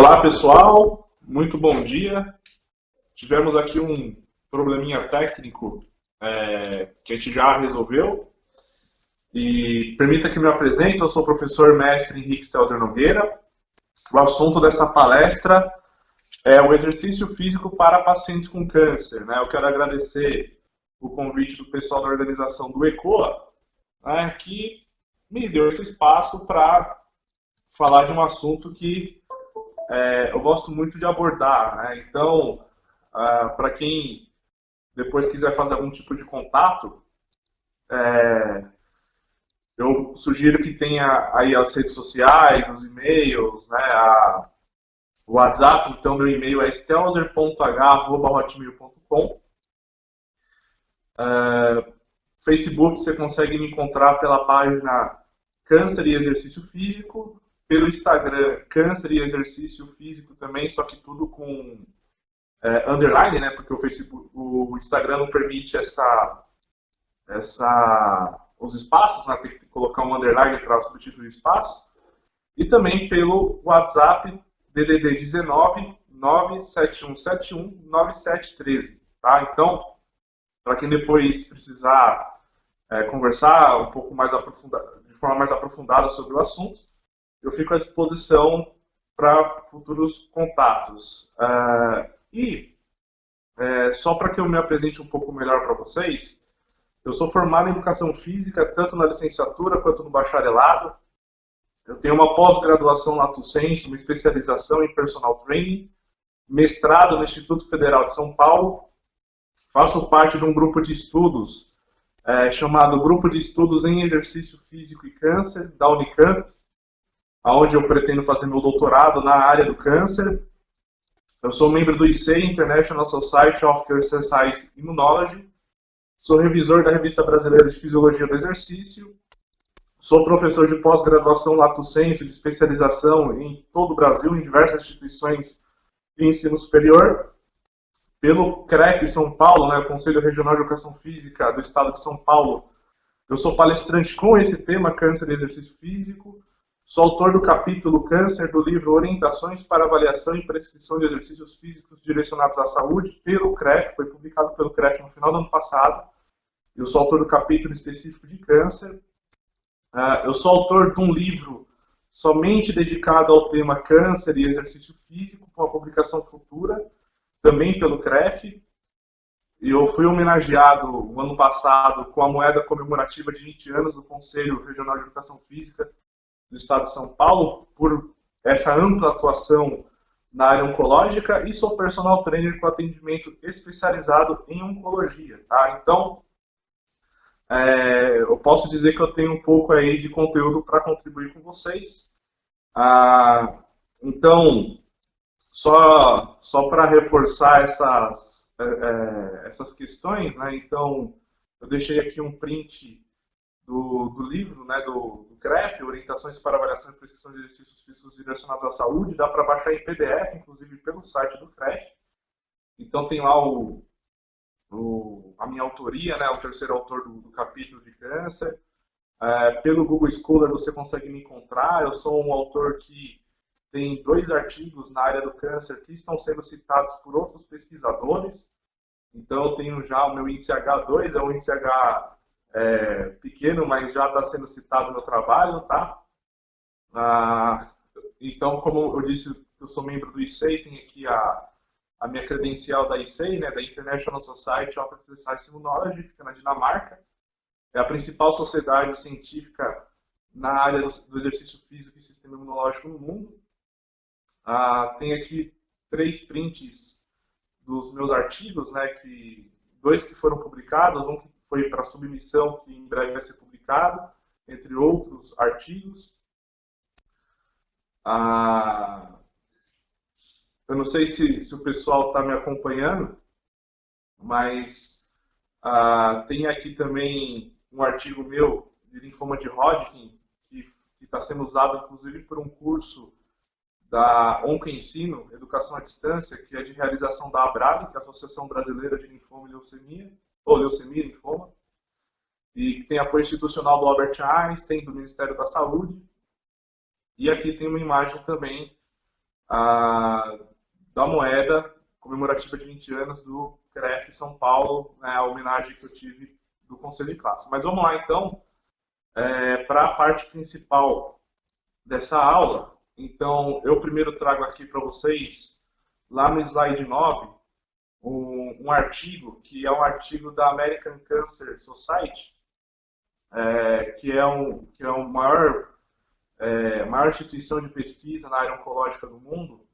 Olá pessoal, muito bom dia. Tivemos aqui um probleminha técnico que a gente já resolveu. E permita que me apresente, eu sou o professor mestre Henrique Stelzer Nogueira. O assunto dessa palestra é o exercício físico para pacientes com câncer. Eu quero agradecer o convite do pessoal da organização do ECOA, que me deu esse espaço para falar de um assunto que eu gosto muito de abordar. Então, para quem depois quiser fazer algum tipo de contato, eu sugiro que tenha aí as redes sociais, os e-mails, o WhatsApp. Então, meu e-mail é stelzer.h@hotmail.com. Facebook, você consegue me encontrar pela página Câncer e Exercício Físico. Pelo Instagram, Câncer e Exercício Físico também, só que tudo com underline, porque o Instagram não permite os espaços, tem que colocar um underline para substituir o espaço. E também pelo WhatsApp, DDD 19 97171 9713. Então, para quem depois precisar conversar um pouco mais de forma mais aprofundada sobre o assunto, eu fico à disposição para futuros contatos. Só para que eu me apresente um pouco melhor para vocês, eu sou formado em Educação Física, tanto na licenciatura quanto no bacharelado. Eu tenho uma pós-graduação Lato Sensu, uma especialização em Personal Training, mestrado no Instituto Federal de São Paulo. Faço parte de um grupo de estudos chamado Grupo de Estudos em Exercício Físico e Câncer, da Unicamp, onde eu pretendo fazer meu doutorado na área do câncer. Eu sou membro do ICEI, International Society of Exercise Immunology. Sou revisor da Revista Brasileira de Fisiologia do Exercício. Sou professor de pós-graduação Lato Sensu, de especialização em todo o Brasil, em diversas instituições de ensino superior. Pelo CREF São Paulo, o Conselho Regional de Educação Física do Estado de São Paulo, eu sou palestrante com esse tema, Câncer e Exercício Físico. Sou autor do capítulo Câncer do livro Orientações para Avaliação e Prescrição de Exercícios Físicos Direcionados à Saúde, pelo CREF, foi publicado pelo CREF no final do ano passado. Eu sou autor do capítulo específico de câncer. Eu sou autor de um livro somente dedicado ao tema Câncer e Exercício Físico, com a publicação futura, também pelo CREF. Eu fui homenageado no ano passado com a moeda comemorativa de 20 anos do Conselho Regional de Educação Física do Estado de São Paulo, por essa ampla atuação na área oncológica, e sou personal trainer com atendimento especializado em oncologia. Então, eu posso dizer que eu tenho um pouco aí de conteúdo para contribuir com vocês. Então, só para reforçar essas questões, então, eu deixei aqui um print do livro, do CREF, Orientações para Avaliação e Prescrição de Exercícios Físicos Direcionados à Saúde. Dá para baixar em PDF, inclusive pelo site do CREF. Então tem lá a minha autoria, o terceiro autor do capítulo de câncer. Pelo Google Scholar você consegue me encontrar. Eu sou um autor que tem 2 artigos na área do câncer que estão sendo citados por outros pesquisadores. Então eu tenho já o meu índice H2, é um índice H pequeno, mas já está sendo citado no meu trabalho, Então, como eu disse, eu sou membro do ICEI, tem aqui a minha credencial da ICEI, da International Society of Exercise Immunology, fica na Dinamarca. É a principal sociedade científica na área do exercício físico e sistema imunológico no mundo. Tem aqui 3 prints dos meus artigos, 2 que foram publicados, um que foi para submissão, que em breve vai ser publicado, entre outros artigos. Eu não sei se o pessoal está me acompanhando, mas tem aqui também um artigo meu de linfoma de Hodgkin, que está sendo usado inclusive por um curso da Oncoensino, Educação à Distância, que é de realização da ABRALI, que é a Associação Brasileira de Linfoma e Leucemia, Leucemia e Linfoma, e tem apoio institucional do Albert Einstein, do Ministério da Saúde. E aqui tem uma imagem também ah, da moeda comemorativa de 20 anos do CREF São Paulo, né, a homenagem que eu tive do Conselho de Classe. Mas vamos lá, então, para a parte principal dessa aula. Então, eu primeiro trago aqui para vocês, lá no slide 9, um artigo, que é um artigo da American Cancer Society, que é o maior instituição de pesquisa na área oncológica do mundo.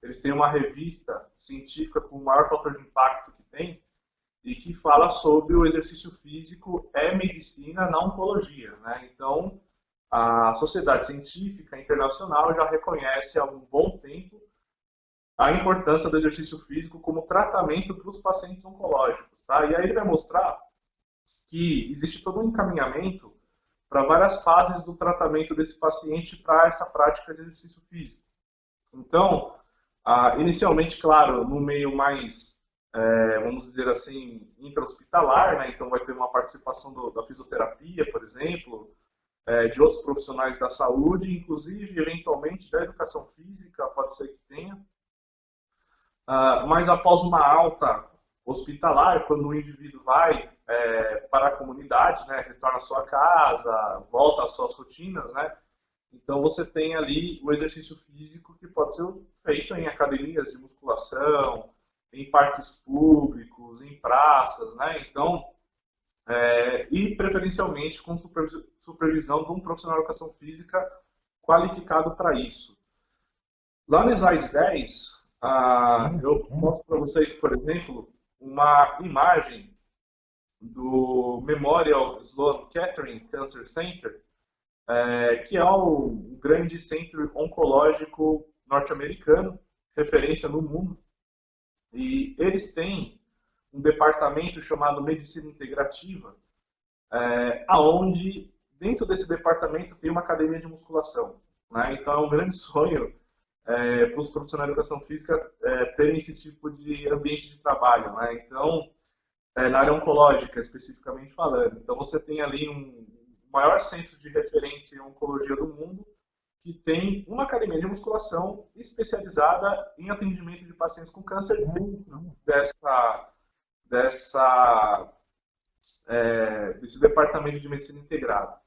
Eles têm uma revista científica com o maior fator de impacto que tem e que fala sobre o exercício físico medicina na oncologia, né? Então, a Sociedade Científica Internacional já reconhece há um bom tempo a importância do exercício físico como tratamento para os pacientes oncológicos, tá? E aí ele vai mostrar que existe todo um encaminhamento para várias fases do tratamento desse paciente para essa prática de exercício físico. Então, inicialmente, claro, no meio mais, vamos dizer assim, intra-hospitalar, né? Então vai ter uma participação da fisioterapia, por exemplo, de outros profissionais da saúde, inclusive, eventualmente, da educação física, pode ser que tenha. Mas após uma alta hospitalar, quando o indivíduo vai para a comunidade, né, retorna à sua casa, volta às suas rotinas, né, então você tem ali o exercício físico que pode ser feito em academias de musculação, em parques públicos, em praças, né, então, e preferencialmente com supervisão de um profissional de educação física qualificado para isso. Lá no slide 10, eu mostro para vocês, por exemplo, uma imagem do Memorial Sloan Kettering Cancer Center, que é um grande centro oncológico norte-americano, referência no mundo. E eles têm um departamento chamado Medicina Integrativa, aonde dentro desse departamento tem uma academia de musculação, né? Então é um grande sonho para os profissionais de educação física terem esse tipo de ambiente de trabalho, né? Então, na área oncológica, especificamente falando. Então, você tem ali um maior centro de referência em oncologia do mundo, que tem uma academia de musculação especializada em atendimento de pacientes com câncer dentro desse departamento de medicina integrada.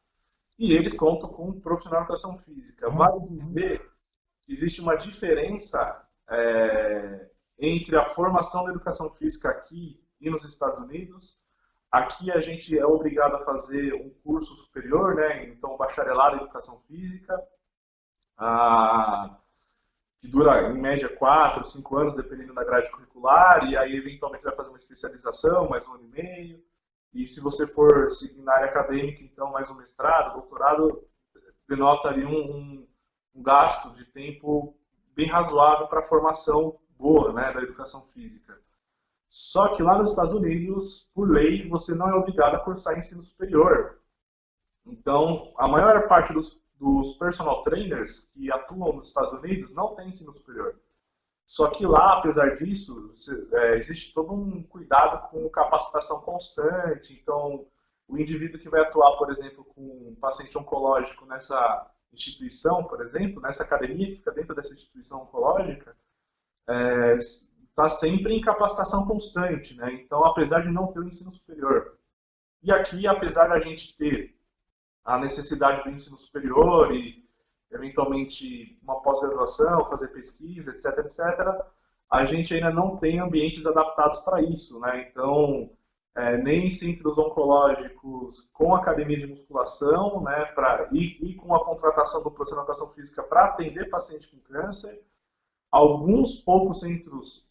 E eles contam com um profissional de educação física. Vale dizer que existe uma diferença entre a formação da educação física aqui e nos Estados Unidos. Aqui a gente é obrigado a fazer um curso superior, né? Então bacharelado em educação física, que dura em média 4, 5 anos, dependendo da grade curricular, e aí eventualmente vai fazer uma especialização, mais 1 ano e meio, e se você for seguir na área acadêmica, então mais um mestrado, doutorado, denota ali um gasto de tempo bem razoável para a formação boa, né, da educação física. Só que lá nos Estados Unidos, por lei, você não é obrigado a cursar ensino superior. Então, a maior parte dos personal trainers que atuam nos Estados Unidos não tem ensino superior. Só que lá, apesar disso, existe todo um cuidado com capacitação constante. Então, o indivíduo que vai atuar, por exemplo, com um paciente oncológico nessa instituição, por exemplo, nessa academia que fica dentro dessa instituição oncológica, está sempre em capacitação constante, né? Então, apesar de não ter o ensino superior. E aqui, apesar da gente ter a necessidade do ensino superior e, eventualmente, uma pós-graduação, fazer pesquisa, etc., etc., a gente ainda não tem ambientes adaptados para isso, né? Então, nem centros oncológicos com academia de musculação, né, e com a contratação do profissional de educação física para atender paciente com câncer. Alguns poucos centros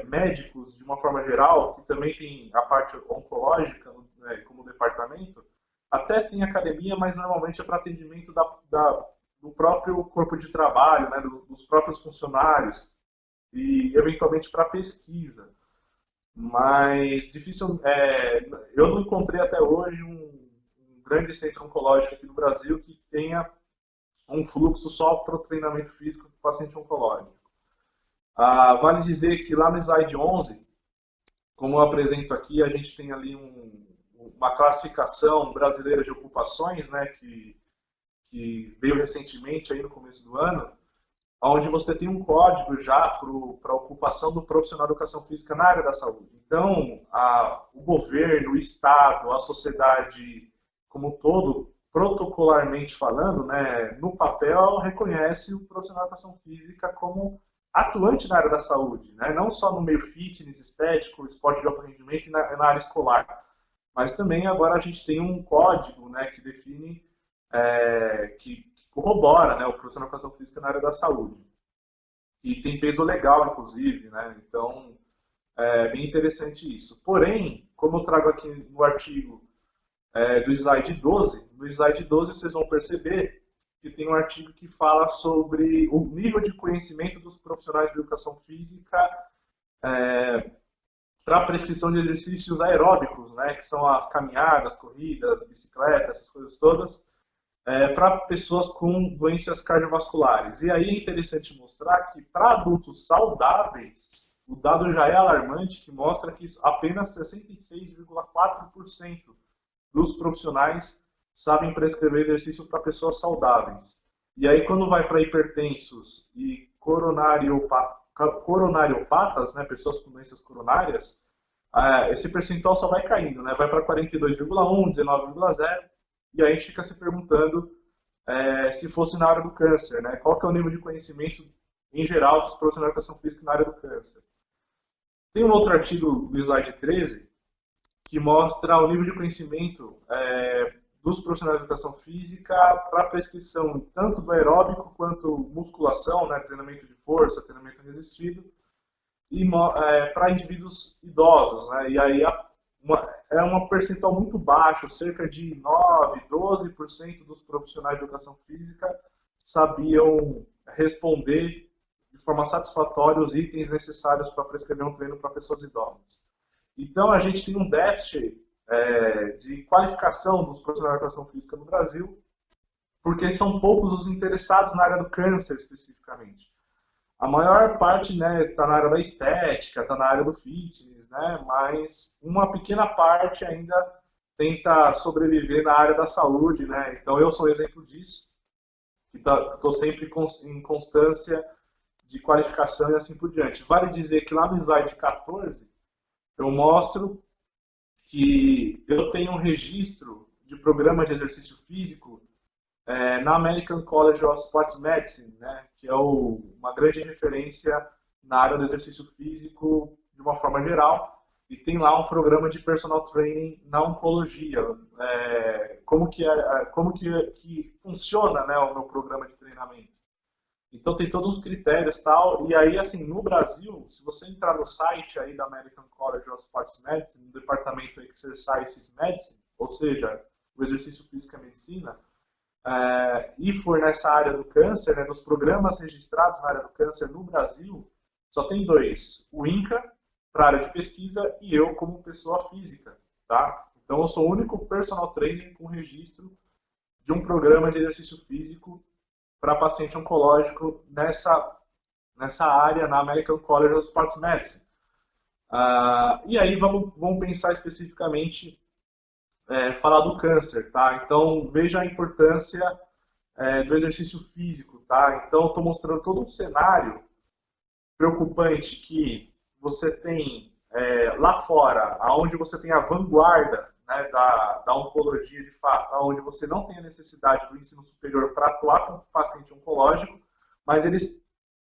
médicos, de uma forma geral, que também tem a parte oncológica, né, como departamento, até tem academia, mas normalmente é para atendimento do próprio corpo de trabalho, né, dos próprios funcionários, e eventualmente para pesquisa. Mas difícil, eu não encontrei até hoje um grande centro oncológico aqui no Brasil que tenha um fluxo só para o treinamento físico do paciente oncológico. Vale dizer que lá no slide 11, como eu apresento aqui, a gente tem ali uma classificação brasileira de ocupações, né, que veio recentemente, aí no começo do ano. onde você tem um código já para a ocupação do profissional de educação física na área da saúde. Então, o governo, o Estado, a sociedade como um todo, protocolarmente falando, né, no papel, reconhece o profissional de educação física como atuante na área da saúde, né, não só no meio fitness, estético, esporte de alto rendimento e na área escolar, mas também agora a gente tem um código, né, que define, que corrobora, né, o profissional de educação física na área da saúde. E tem peso legal, inclusive, né, então é bem interessante isso. Porém, como eu trago aqui no artigo do slide 12, no slide 12 vocês vão perceber que tem um artigo que fala sobre o nível de conhecimento dos profissionais de educação física para a prescrição de exercícios aeróbicos, né, que são as caminhadas, corridas, bicicletas, essas coisas todas, para pessoas com doenças cardiovasculares. E aí é interessante mostrar que para adultos saudáveis, o dado já é alarmante, que mostra que apenas 66,4% dos profissionais sabem prescrever exercício para pessoas saudáveis. E aí quando vai para hipertensos e coronariopatas, né, pessoas com doenças coronárias, esse percentual só vai caindo, né, vai para 42,1, 19,0, e aí a gente fica se perguntando se fosse na área do câncer, né, qual que é o nível de conhecimento em geral dos profissionais de educação física na área do câncer. Tem um outro artigo no slide 13 que mostra o nível de conhecimento dos profissionais de educação física para prescrição tanto do aeróbico quanto musculação, né, treinamento de força, treinamento resistido, e para indivíduos idosos, né, e aí é um percentual muito baixo, cerca de 9, 12% dos profissionais de educação física sabiam responder de forma satisfatória os itens necessários para prescrever um treino para pessoas idosas. Então, a gente tem um déficit de qualificação dos profissionais de educação física no Brasil, porque são poucos os interessados na área do câncer, especificamente. A maior parte está na área da estética, está na área do fitness, né, mas uma pequena parte ainda tenta sobreviver na área da saúde. Né? Então, eu sou um exemplo disso, que estou sempre em constância de qualificação e assim por diante. Vale dizer que lá no slide 14, eu mostro que eu tenho um registro de programa de exercício físico na American College of Sports Medicine, né, que é uma grande referência na área do exercício físico de uma forma geral, e tem lá um programa de personal training na oncologia. Como que funciona, né, o meu programa de treinamento. Então tem todos os critérios e tal, e aí assim, no Brasil, se você entrar no site aí da American College of Sports Medicine, no departamento Exercise Medicine, ou seja, o exercício físico e a medicina, e for nessa área do câncer, né, nos programas registrados na área do câncer no Brasil, só tem dois, o INCA, para a área de pesquisa, e eu como pessoa física, tá? Então eu sou o único personal trainer com registro de um programa de exercício físico para paciente oncológico nessa área na American College of Sports Medicine. E aí vamos pensar especificamente, falar do câncer, tá? Então veja a importância do exercício físico, tá? Então estou mostrando todo um cenário preocupante que você tem lá fora, aonde você tem a vanguarda, né, da oncologia de fato, onde você não tem a necessidade do ensino superior para atuar com o paciente oncológico, mas eles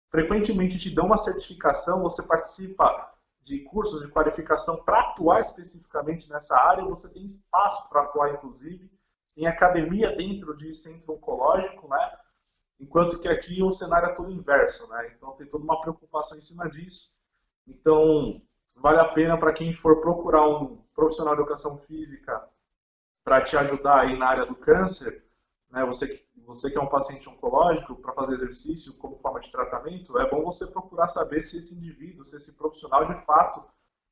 frequentemente te dão uma certificação, você participa de cursos de qualificação para atuar especificamente nessa área, você tem espaço para atuar, inclusive, em academia dentro de centro oncológico, né, enquanto que aqui o cenário é todo inverso, né, então tem toda uma preocupação em cima disso. Então, vale a pena para quem for procurar um profissional de educação física para te ajudar aí na área do câncer, né, você que é um paciente oncológico, para fazer exercício como forma de tratamento, é bom você procurar saber se esse indivíduo, se esse profissional de fato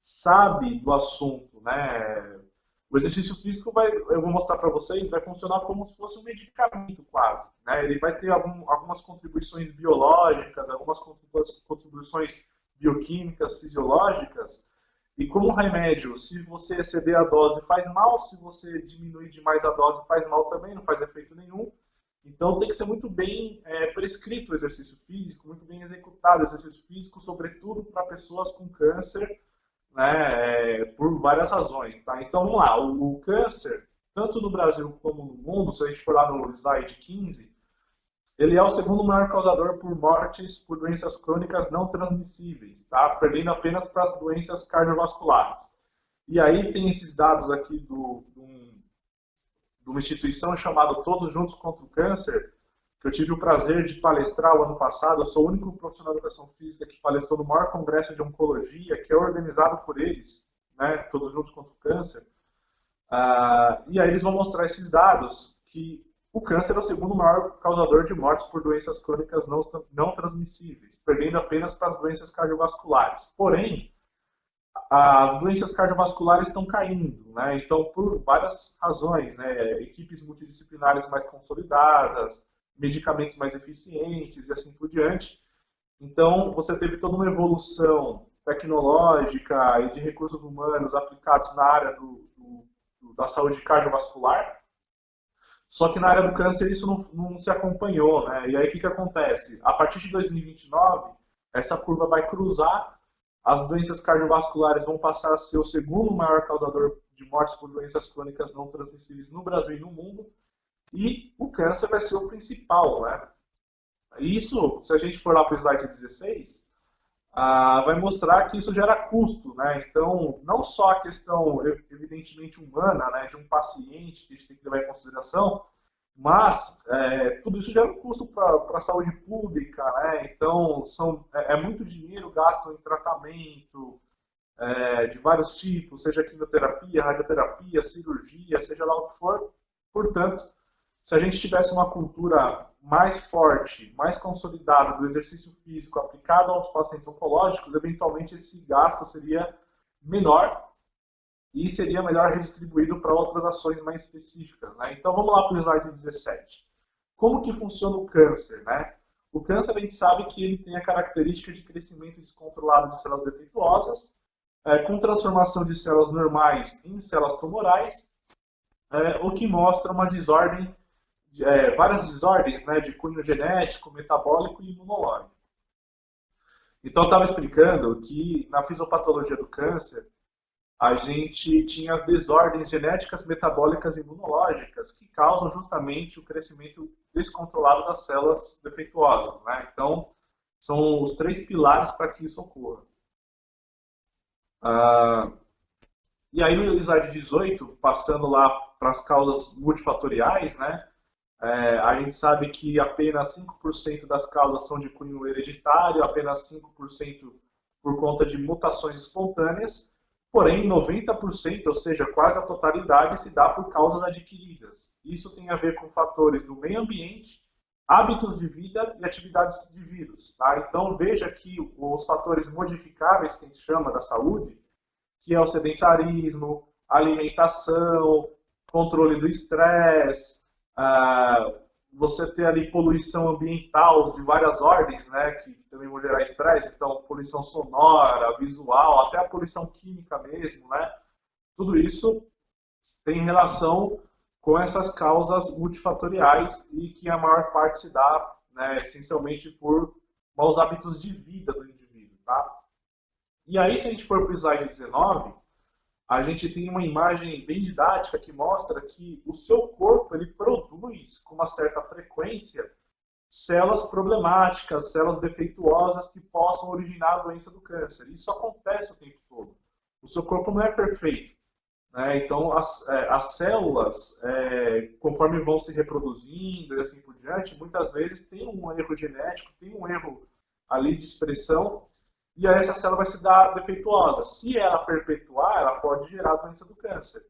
sabe do assunto, né? O exercício físico eu vou mostrar para vocês, vai funcionar como se fosse um medicamento quase, né? Ele vai ter algumas contribuições biológicas, algumas contribuições bioquímicas, fisiológicas, e como remédio, se você exceder a dose faz mal, se você diminuir demais a dose faz mal também, não faz efeito nenhum. Então tem que ser muito bem prescrito o exercício físico, muito bem executado o exercício físico, sobretudo para pessoas com câncer, né, por várias razões. Tá? Então vamos lá, o câncer, tanto no Brasil como no mundo, se a gente for lá no slide 15, ele é o segundo maior causador por mortes por doenças crônicas não transmissíveis, tá? Perdendo apenas para as doenças cardiovasculares. E aí tem esses dados aqui de uma instituição chamada Todos Juntos contra o Câncer, que eu tive o prazer de palestrar o ano passado. Eu sou o único profissional de educação física que palestrou no maior congresso de oncologia, que é organizado por eles, né? Todos Juntos contra o Câncer. E aí eles vão mostrar esses dados, que o câncer é o segundo maior causador de mortes por doenças crônicas não transmissíveis, perdendo apenas para as doenças cardiovasculares. Porém, as doenças cardiovasculares estão caindo, né? Então, por várias razões, né? Equipes multidisciplinares mais consolidadas, medicamentos mais eficientes e assim por diante. Então, você teve toda uma evolução tecnológica e de recursos humanos aplicados na área da saúde cardiovascular. Só que na área do câncer isso não se acompanhou, né? E aí o que acontece? A partir de 2029, essa curva vai cruzar, as doenças cardiovasculares vão passar a ser o segundo maior causador de mortes por doenças crônicas não transmissíveis no Brasil e no mundo, e o câncer vai ser o principal, né? Isso, se a gente for lá para o slide 16, vai mostrar que isso gera custo, né? Então, não só a questão, evidentemente, humana, né, de um paciente que a gente tem que levar em consideração, mas tudo isso gera um custo para a saúde pública, né? Então, é muito dinheiro gasto em tratamento de vários tipos, seja quimioterapia, radioterapia, cirurgia, seja lá o que for. Portanto, se a gente tivesse uma cultura mais forte, mais consolidada do exercício físico aplicado aos pacientes oncológicos, eventualmente esse gasto seria menor e seria melhor redistribuído para outras ações mais específicas, né? Então vamos lá para o slide 17. Como que funciona o câncer, né? O câncer, a gente sabe que ele tem a característica de crescimento descontrolado de células defeituosas, com transformação de células normais em células tumorais, o que mostra uma desordem, várias desordens, né, de cunho genético, metabólico e imunológico. Então eu estava explicando que na fisiopatologia do câncer, a gente tinha as desordens genéticas, metabólicas e imunológicas que causam justamente o crescimento descontrolado das células defeituosas, né? Então, são os três pilares para que isso ocorra. E aí no slide 18, passando lá para as causas multifatoriais, né? A gente sabe que apenas 5% das causas são de cunho hereditário, apenas 5% por conta de mutações espontâneas, porém 90%, ou seja, quase a totalidade, se dá por causas adquiridas. Isso tem a ver com fatores do meio ambiente, hábitos de vida e atividades de vírus. Tá? Então veja que os fatores modificáveis, que a gente chama da saúde, que é o sedentarismo, alimentação, controle do estresse, você ter ali poluição ambiental de várias ordens, né, que também vão gerar estresse, então poluição sonora, visual, até a poluição química mesmo, né, tudo isso tem relação com essas causas multifatoriais e que a maior parte se dá, né, essencialmente por maus hábitos de vida do indivíduo, tá? E aí, se a gente for para o slide 19, a gente tem uma imagem bem didática que mostra que o seu corpo ele produz com uma certa frequência células problemáticas, células defeituosas que possam originar a doença do câncer. Isso acontece o tempo todo. O seu corpo não é perfeito, né? Então, as células, conforme vão se reproduzindo e assim por diante, muitas vezes tem um erro genético, tem um erro ali de expressão, e aí essa célula vai se dar defeituosa. Se ela perpetuar, ela pode gerar a doença do câncer.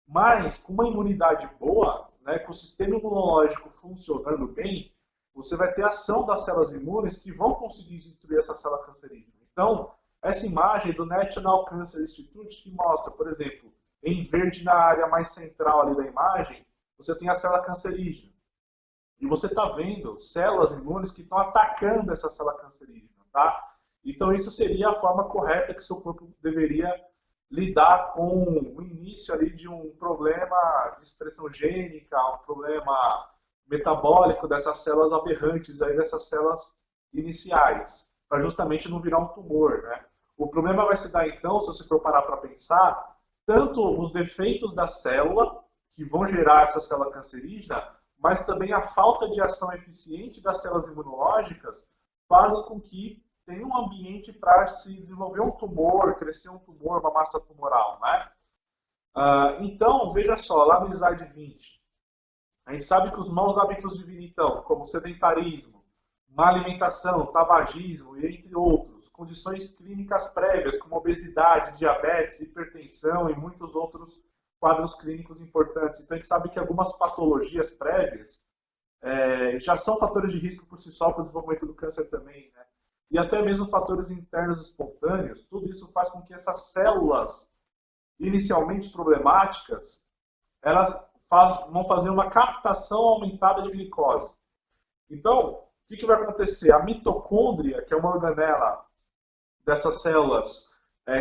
Mas, com uma imunidade boa, né, com o sistema imunológico funcionando bem, você vai ter ação das células imunes que vão conseguir destruir essa célula cancerígena. Então, essa imagem do National Cancer Institute que mostra, por exemplo, em verde na área mais central ali da imagem, você tem a célula cancerígena. E você está vendo células imunes que estão atacando essa célula cancerígena, tá? Então, isso seria a forma correta que o seu corpo deveria lidar com o início ali de um problema de expressão gênica, um problema metabólico dessas células aberrantes, aí, dessas células iniciais, para justamente não virar um tumor, né? O problema vai se dar, então, se você for parar para pensar, tanto os defeitos da célula, que vão gerar essa célula cancerígena, mas também a falta de ação eficiente das células imunológicas fazem com que tenha um ambiente para se desenvolver um tumor, crescer um tumor, uma massa tumoral, né? Então, veja só, lá no slide 20, a gente sabe que os maus hábitos de vida, então, como sedentarismo, má alimentação, tabagismo e entre outros, condições clínicas prévias como obesidade, diabetes, hipertensão e muitos outros quadros clínicos importantes. Então a gente sabe que algumas patologias prévias já são fatores de risco por si só para o desenvolvimento do câncer também, né? E até mesmo fatores internos espontâneos, tudo isso faz com que essas células inicialmente problemáticas, elas vão fazer uma captação aumentada de glicose. Então, o que vai acontecer? A mitocôndria, que é uma organela dessas células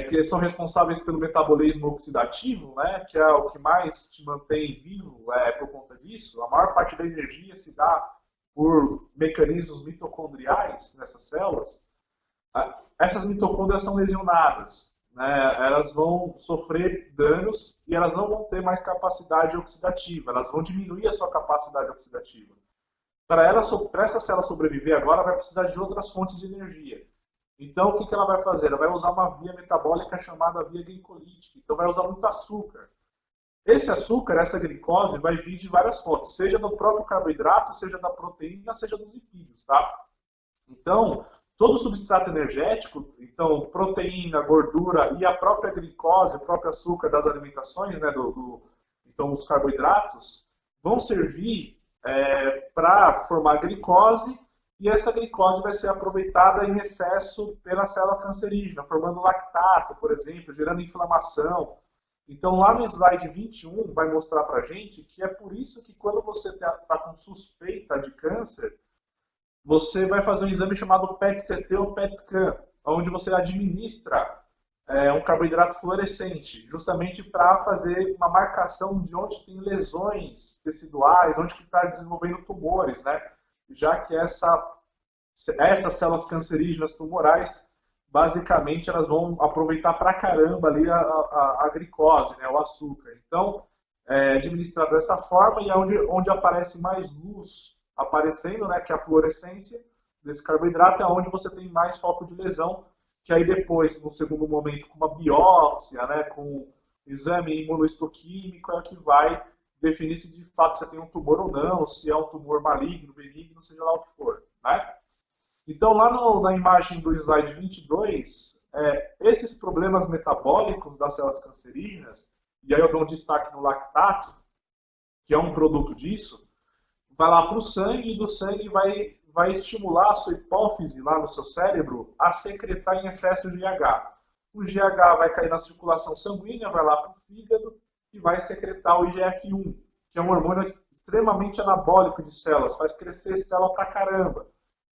que são responsáveis pelo metabolismo oxidativo, né, que é o que mais te mantém vivo por conta disso, a maior parte da energia se dá por mecanismos mitocondriais nessas células. Essas mitocôndrias são lesionadas, né, elas vão sofrer danos e elas não vão ter mais capacidade oxidativa, elas vão diminuir a sua capacidade oxidativa. Para essa célula sobreviver agora, vai precisar de outras fontes de energia. Então, o que ela vai fazer? Ela vai usar uma via metabólica chamada via glicolítica. Então, vai usar muito açúcar. Esse açúcar, essa glicose, vai vir de várias fontes, seja do próprio carboidrato, seja da proteína, seja dos lipídios, tá? Então, todo substrato energético, então, proteína, gordura e a própria glicose, o próprio açúcar das alimentações, né, então, os carboidratos, vão servir para formar glicose, e essa glicose vai ser aproveitada em excesso pela célula cancerígena, formando lactato, por exemplo, gerando inflamação. Então, lá no slide 21, vai mostrar para a gente que é por isso que quando você está com suspeita de câncer, você vai fazer um exame chamado PET-CT ou PET-scan, onde você administra um carboidrato fluorescente, justamente para fazer uma marcação de onde tem lesões teciduais, onde que está desenvolvendo tumores, né? Já que essas células cancerígenas tumorais, basicamente, elas vão aproveitar pra caramba ali a glicose, né, o açúcar. Então, administrado dessa forma, e é onde aparece mais luz aparecendo, né, que é a fluorescência desse carboidrato, é onde você tem mais foco de lesão, que aí depois, no segundo momento, com uma biópsia, né, com exame imunohistoquímico, é que vai definir se de fato você tem um tumor ou não, se é um tumor maligno, benigno, seja lá o que for, né? Então, lá na imagem do slide 22, esses problemas metabólicos das células cancerígenas, e aí eu dou um destaque no lactato, que é um produto disso, vai lá para o sangue, e do sangue vai estimular a sua hipófise lá no seu cérebro a secretar em excesso de GH. O GH vai cair na circulação sanguínea, vai lá para o fígado e vai secretar o IGF-1, que é um hormônio extremamente anabólico de células, faz crescer célula pra caramba.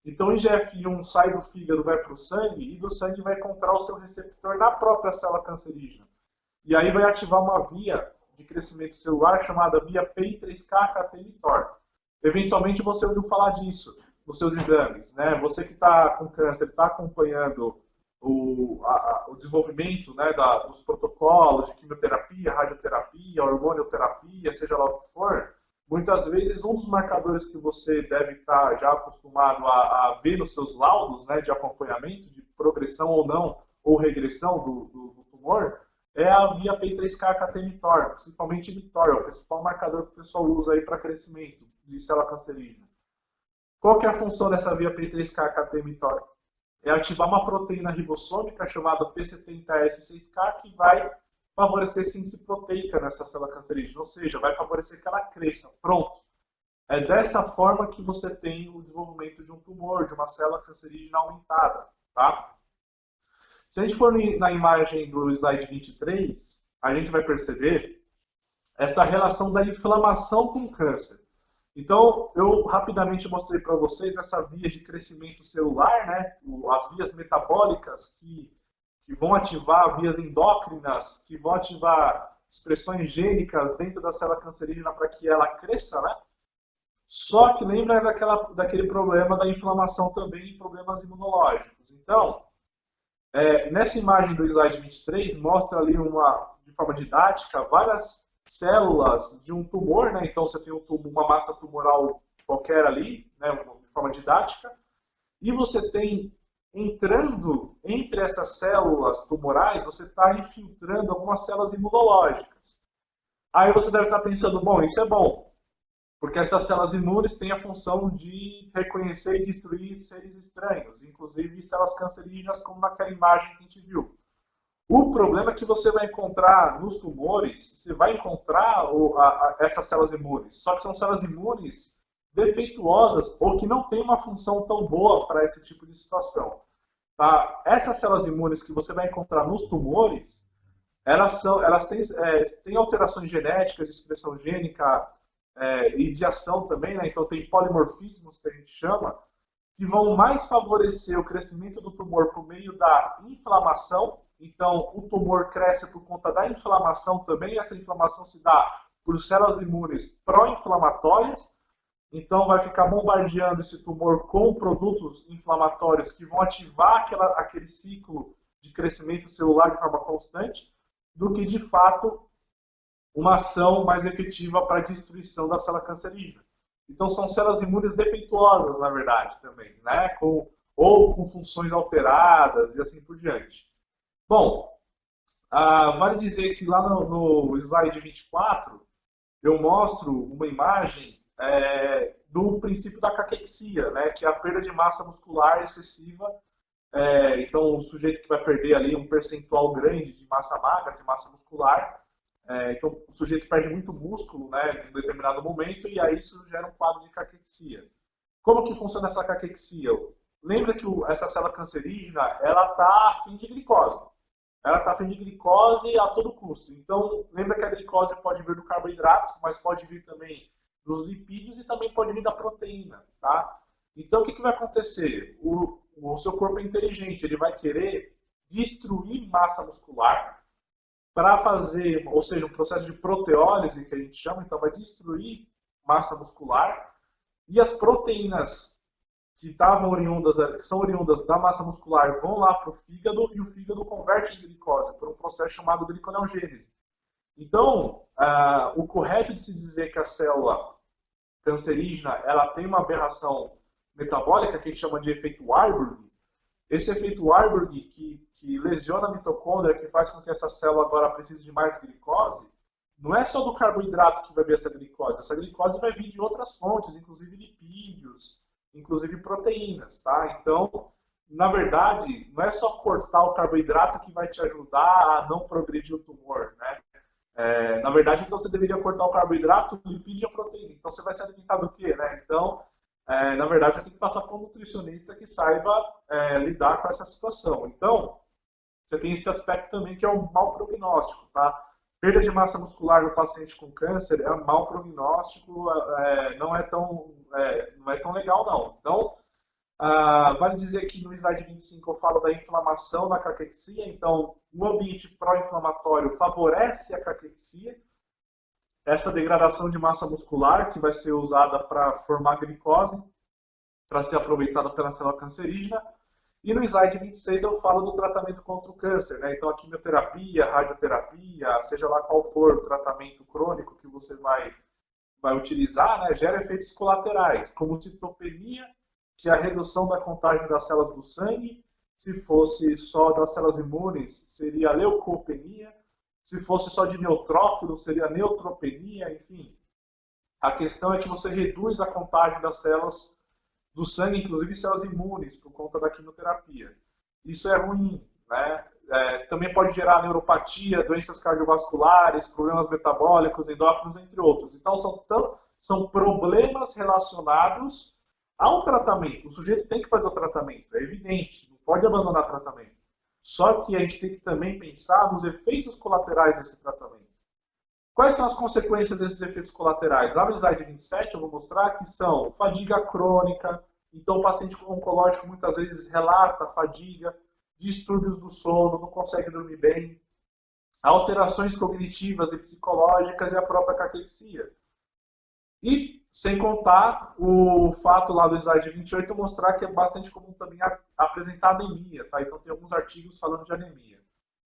Então o IGF-1 sai do fígado, vai para o sangue, e do sangue vai encontrar o seu receptor na própria célula cancerígena. E aí vai ativar uma via de crescimento celular chamada via PI3K-catein-mTOR. Eventualmente você ouviu falar disso nos seus exames, né? Você que está com câncer, está acompanhando o desenvolvimento, né, dos protocolos de quimioterapia, radioterapia, hormonioterapia, seja lá o que for, muitas vezes um dos marcadores que você deve estar já acostumado a ver nos seus laudos, né, de acompanhamento, de progressão ou não, ou regressão do tumor, é a via PI3K-catein-mTOR, principalmente mTOR, é o principal marcador que o pessoal usa aí para crescimento de célula cancerígena. Qual que é a função dessa via PI3K-catein-mTOR? É ativar uma proteína ribossômica chamada P70S6K, que vai favorecer síntese proteica nessa célula cancerígena, ou seja, vai favorecer que ela cresça. Pronto. É dessa forma que você tem o desenvolvimento de um tumor, de uma célula cancerígena aumentada. Tá? Se a gente for na imagem do slide 23, a gente vai perceber essa relação da inflamação com o câncer. Então, eu rapidamente mostrei para vocês essa via de crescimento celular, né? As vias metabólicas que vão ativar vias endócrinas, que vão ativar expressões gênicas dentro da célula cancerígena para que ela cresça, né? Só que lembra daquele problema da inflamação também e problemas imunológicos. Então, nessa imagem do slide 23, mostra ali de forma didática várias células de um tumor, né? Então você tem uma massa tumoral qualquer ali, né? De forma didática, e você tem entrando entre essas células tumorais, você está infiltrando algumas células imunológicas. Aí você deve estar pensando, bom, isso é bom, porque essas células imunes têm a função de reconhecer e destruir seres estranhos, inclusive células cancerígenas, como naquela imagem que a gente viu. O problema é que você vai encontrar nos tumores, você vai encontrar essas células imunes, só que são células imunes defeituosas ou que não têm uma função tão boa para esse tipo de situação. Tá? Essas células imunes que você vai encontrar nos tumores, elas têm alterações genéticas, de expressão gênica e de ação também, né? Então tem polimorfismos que a gente chama, que vão mais favorecer o crescimento do tumor por meio da inflamação. Então, o tumor cresce por conta da inflamação também, e essa inflamação se dá por células imunes pró-inflamatórias. Então, vai ficar bombardeando esse tumor com produtos inflamatórios que vão ativar aquele ciclo de crescimento celular de forma constante, do que, de fato, uma ação mais efetiva para a destruição da célula cancerígena. Então, são células imunes defeituosas, na verdade, também, né? Ou com funções alteradas e assim por diante. Bom, vale dizer que lá no slide 24, eu mostro uma imagem do princípio da caquexia, né? Que é a perda de massa muscular excessiva. Então, o sujeito que vai perder ali um percentual grande de massa magra, de massa muscular, então o sujeito perde muito músculo, né, em um determinado momento, e aí isso gera um quadro de caquexia. Como que funciona essa caquexia? Lembra que essa célula cancerígena, ela está afim de glicose. Ela está afim de glicose a todo custo. Então, lembra que a glicose pode vir do carboidrato, mas pode vir também dos lipídios e também pode vir da proteína, tá? Então, o que vai acontecer? O seu corpo é inteligente, ele vai querer destruir massa muscular para fazer, ou seja, um processo de proteólise, que a gente chama, então vai destruir massa muscular, e as proteínas que são oriundas da massa muscular vão lá para o fígado, e o fígado converte em glicose por um processo chamado gliconeogênese. Então, o correto de se dizer que a célula cancerígena ela tem uma aberração metabólica que a gente chama de efeito Warburg. Esse efeito Warburg que lesiona a mitocôndria, que faz com que essa célula agora precise de mais glicose, não é só do carboidrato que vai vir essa glicose. Essa glicose vai vir de outras fontes, inclusive lipídios, inclusive proteínas, tá? Então, na verdade, não é só cortar o carboidrato que vai te ajudar a não progredir o tumor, né? Na verdade, então você deveria cortar o carboidrato, o lipídio e a proteína. Então você vai se alimentar do quê, né? Então, na verdade, você tem que passar por um nutricionista que saiba lidar com essa situação. Então, você tem esse aspecto também que é um mau prognóstico, tá? Perda de massa muscular no paciente com câncer é um mau prognóstico, não é tão legal, não. Então, vale dizer que no slide 25 eu falo da inflamação na caquexia, então o ambiente pró-inflamatório favorece a caquexia, essa degradação de massa muscular que vai ser usada para formar glicose, para ser aproveitada pela célula cancerígena. E no slide 26 eu falo do tratamento contra o câncer, né? Então a quimioterapia, radioterapia, seja lá qual for o tratamento crônico que você vai utilizar, né? Gera efeitos colaterais, como citopenia, que é a redução da contagem das células do sangue. Se fosse só das células imunes, seria a leucopenia. Se fosse só de neutrófilos, seria a neutropenia, enfim. A questão é que você reduz a contagem das células do sangue, inclusive células imunes, por conta da quimioterapia. Isso é ruim, né? Também pode gerar neuropatia, doenças cardiovasculares, problemas metabólicos, endócrinos, entre outros. Então, são problemas relacionados ao tratamento. O sujeito tem que fazer o tratamento, é evidente, não pode abandonar o tratamento. Só que a gente tem que também pensar nos efeitos colaterais desse tratamento. Quais são as consequências desses efeitos colaterais? Lá no slide 27 eu vou mostrar que são fadiga crônica, então o paciente oncológico muitas vezes relata fadiga, distúrbios do sono, não consegue dormir bem, alterações cognitivas e psicológicas e a própria caquexia. E Sem contar o fato lá do slide 28 mostrar que é bastante comum também apresentar anemia, tá? Então tem alguns artigos falando de anemia.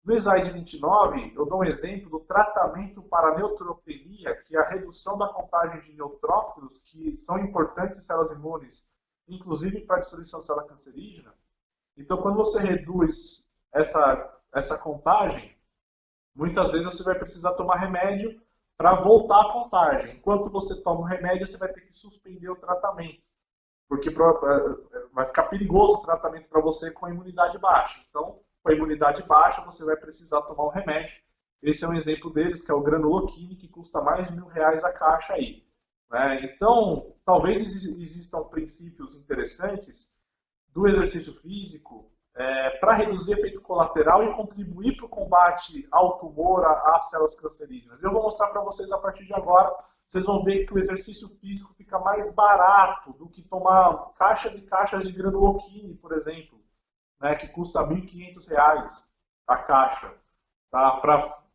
No slide 29, eu dou um exemplo do tratamento para neutropenia, que é a redução da contagem de neutrófilos, que são importantes em células imunes, inclusive para a destruição de célula cancerígena. Então, quando você reduz essa contagem, muitas vezes você vai precisar tomar remédio para voltar a contagem. Enquanto você toma o remédio, você vai ter que suspender o tratamento, porque vai ficar perigoso o tratamento para você com a imunidade baixa. Então, com a imunidade baixa, você vai precisar tomar um remédio. Esse é um exemplo deles, que é o Granuloquine, que custa mais de R$1.000 a caixa aí. Né? Então, talvez existam princípios interessantes do exercício físico para reduzir efeito colateral e contribuir para o combate ao tumor, às células cancerígenas. Eu vou mostrar para vocês a partir de agora. Vocês vão ver que o exercício físico fica mais barato do que tomar caixas e caixas de Granuloquine, por exemplo, né, que custa R$1.500 a caixa, tá?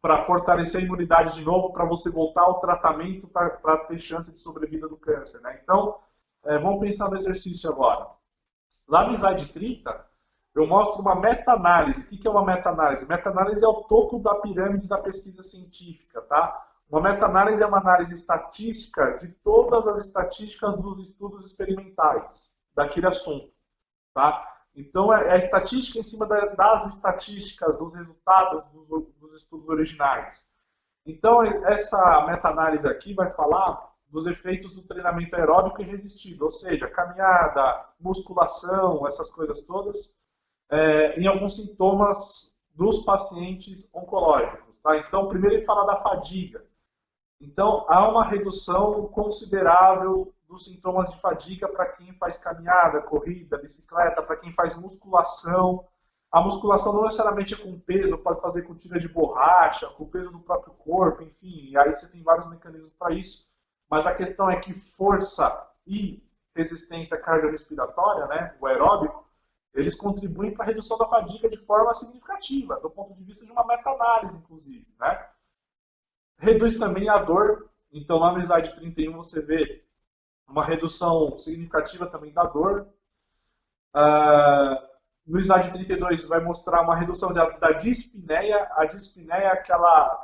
Para fortalecer a imunidade de novo, para você voltar ao tratamento, para ter chance de sobrevida do câncer. Né? Então, vamos pensar no exercício agora. Lá no slide 30, eu mostro uma meta-análise. O que é uma meta-análise? Meta-análise é o topo da pirâmide da pesquisa científica. Tá? Uma meta-análise é uma análise estatística de todas as estatísticas dos estudos experimentais daquele assunto. Tá? Então, é a estatística em cima das estatísticas, dos resultados dos estudos originais. Então, essa meta-análise aqui vai falar dos efeitos do treinamento aeróbico irresistível, ou seja, caminhada, musculação, essas coisas todas, em alguns sintomas dos pacientes oncológicos. Tá? Então, primeiro ele fala da fadiga. Então, há uma redução considerável dos sintomas de fadiga para quem faz caminhada, corrida, bicicleta, para quem faz musculação. A musculação não necessariamente é com peso, pode fazer com tira de borracha, com o peso do próprio corpo, enfim, aí você tem vários mecanismos para isso. Mas a questão é que força e resistência cardiorrespiratória, né, o aeróbico, eles contribuem para a redução da fadiga de forma significativa, do ponto de vista de uma meta-análise, inclusive. Né? Reduz também a dor. Então, lá no slide 31 você vê uma redução significativa também da dor. No slide 32 vai mostrar uma redução da dispneia. A dispneia é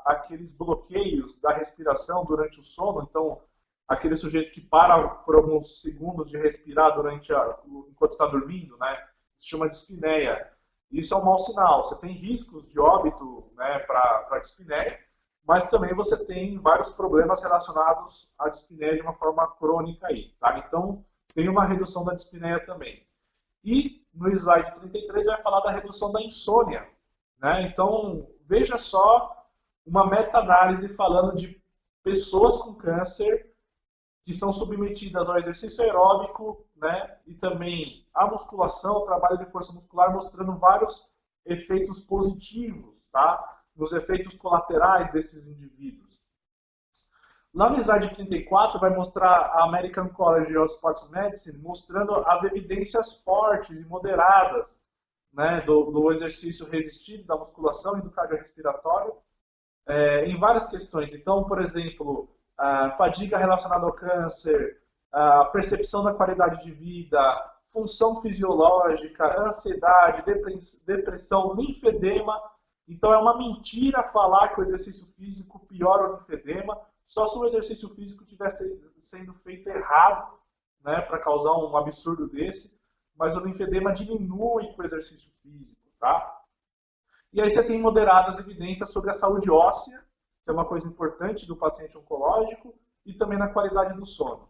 aqueles bloqueios da respiração durante o sono. Então, aquele sujeito que para por alguns segundos de respirar enquanto está dormindo, né? Se chama dispneia. Isso é um mau sinal. Você tem riscos de óbito, né, para a dispneia, mas também você tem vários problemas relacionados à dispneia de uma forma crônica aí. Tá? Então, tem uma redução da dispneia também. E no slide 33 vai falar da redução da insônia. Né? Então, veja só uma meta-análise falando de pessoas com câncer que são submetidas ao exercício aeróbico, né? E também à musculação, ao trabalho de força muscular, mostrando vários efeitos positivos, tá? Nos efeitos colaterais desses indivíduos. Lá no slide 34 vai mostrar a American College of Sports Medicine mostrando as evidências fortes e moderadas, né, do exercício resistido, da musculação e do cardiorrespiratório em várias questões. Então, por exemplo, a fadiga relacionada ao câncer, a percepção da qualidade de vida, função fisiológica, ansiedade, depressão, linfedema. Então é uma mentira falar que o exercício físico piora o linfedema, só se o exercício físico estivesse sendo feito errado, né, para causar um absurdo desse, mas o linfedema diminui com o exercício físico. Tá? E aí você tem moderadas evidências sobre a saúde óssea, que é uma coisa importante do paciente oncológico, e também na qualidade do sono.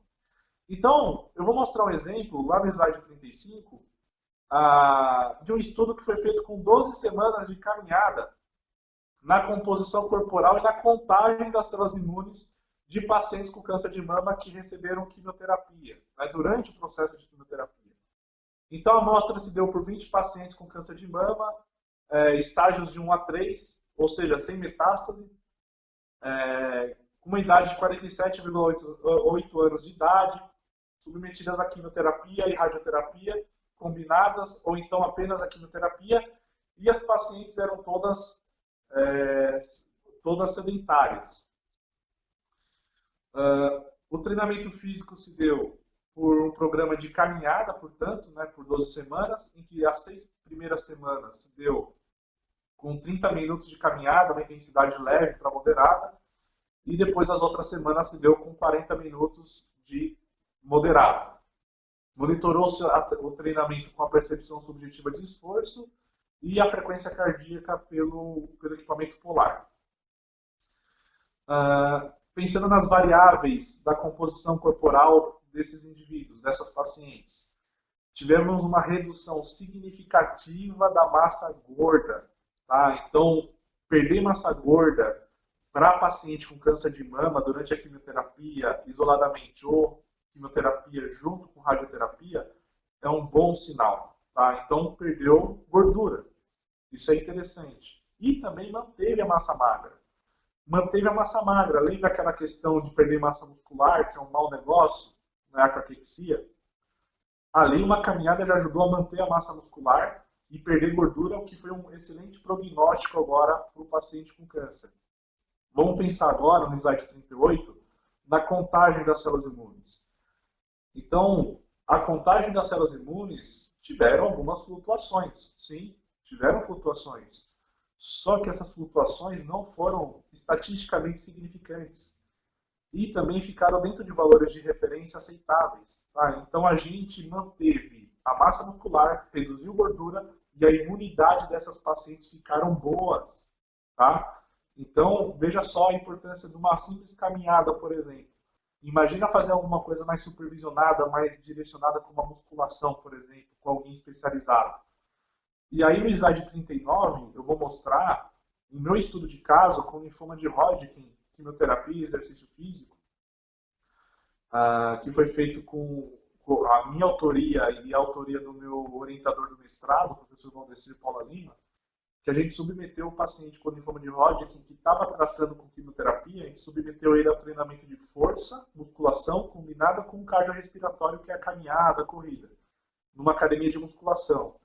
Então, eu vou mostrar um exemplo, lá no slide 35, de um estudo que foi feito com 12 semanas de caminhada na composição corporal e na contagem das células imunes de pacientes com câncer de mama que receberam quimioterapia, né, durante o processo de quimioterapia. Então, a amostra se deu por 20 pacientes com câncer de mama, estágios de 1 a 3, ou seja, sem metástase, com uma idade de 47,8 anos de idade, submetidas à quimioterapia e radioterapia, combinadas, ou então apenas a quimioterapia, e as pacientes eram todas sedentárias. O treinamento físico se deu por um programa de caminhada, portanto, né, por 12 semanas, em que as 6 primeiras semanas se deu com 30 minutos de caminhada, uma intensidade leve para moderada, e depois as outras semanas se deu com 40 minutos de moderado. Monitorou-se o treinamento com a percepção subjetiva de esforço e a frequência cardíaca pelo equipamento polar. Pensando nas variáveis da composição corporal desses indivíduos, dessas pacientes, tivemos uma redução significativa da massa gorda. Tá? Então, perder massa gorda para paciente com câncer de mama durante a quimioterapia, isoladamente, ou quimioterapia junto com radioterapia, é um bom sinal. Tá? Então, perdeu gordura. Isso é interessante. E também manteve a massa magra. Manteve a massa magra. Lembra aquela questão de perder massa muscular, que é um mau negócio, na caquexia? Ali, uma caminhada já ajudou a manter a massa muscular e perder gordura, o que foi um excelente prognóstico agora para o paciente com câncer. Vamos pensar agora, no slide 38, na contagem das células imunes. Então, a contagem das células imunes tiveram algumas flutuações. Sim, tiveram flutuações. Só que essas flutuações não foram estatisticamente significantes. E também ficaram dentro de valores de referência aceitáveis. Tá? Então, a gente manteve a massa muscular, reduziu gordura e a imunidade dessas pacientes ficaram boas. Tá? Então, veja só a importância de uma simples caminhada, por exemplo. Imagina fazer alguma coisa mais supervisionada, mais direcionada com uma musculação, por exemplo, com alguém especializado. E aí no slide 39, eu vou mostrar o meu estudo de caso com linfoma de Hodgkin, quimioterapia e exercício físico, que foi feito com a minha autoria e a autoria do meu orientador do mestrado, o professor Valdecir Paula Lima, que a gente submeteu o paciente com linfoma de Hodgkin que estava tratando com quimioterapia, a gente submeteu ele ao treinamento de força, musculação, combinada com cardiorrespiratório, que é a caminhada, a corrida, numa academia de musculação.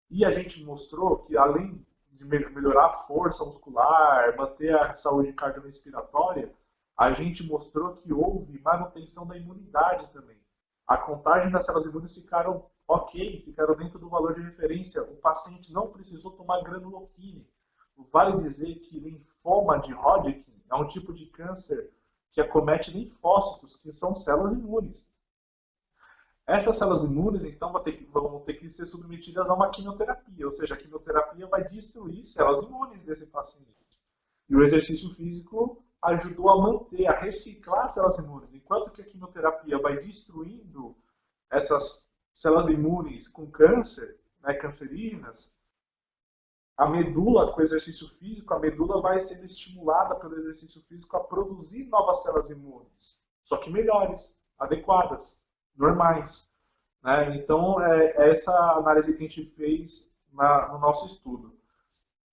E a gente mostrou que, além de melhorar a força muscular, manter a saúde cardiorrespiratória, a gente mostrou que houve manutenção da imunidade também. A contagem das células imunes ficaram ok, ficaram dentro do valor de referência. O paciente não precisou tomar granuloquine. Vale dizer que linfoma de Hodgkin é um tipo de câncer que acomete linfócitos, que são células imunes. Essas células imunes, então, vão ter que ser submetidas a uma quimioterapia, ou seja, a quimioterapia vai destruir células imunes desse paciente. E o exercício físico ajudou a manter, a reciclar células imunes. Enquanto que a quimioterapia vai destruindo essas células imunes com câncer, né, cancerinas, a medula, com o exercício físico, a medula vai sendo estimulada pelo exercício físico a produzir novas células imunes, só que melhores, adequadas, normais. Né? Então, é essa análise que a gente fez no nosso estudo.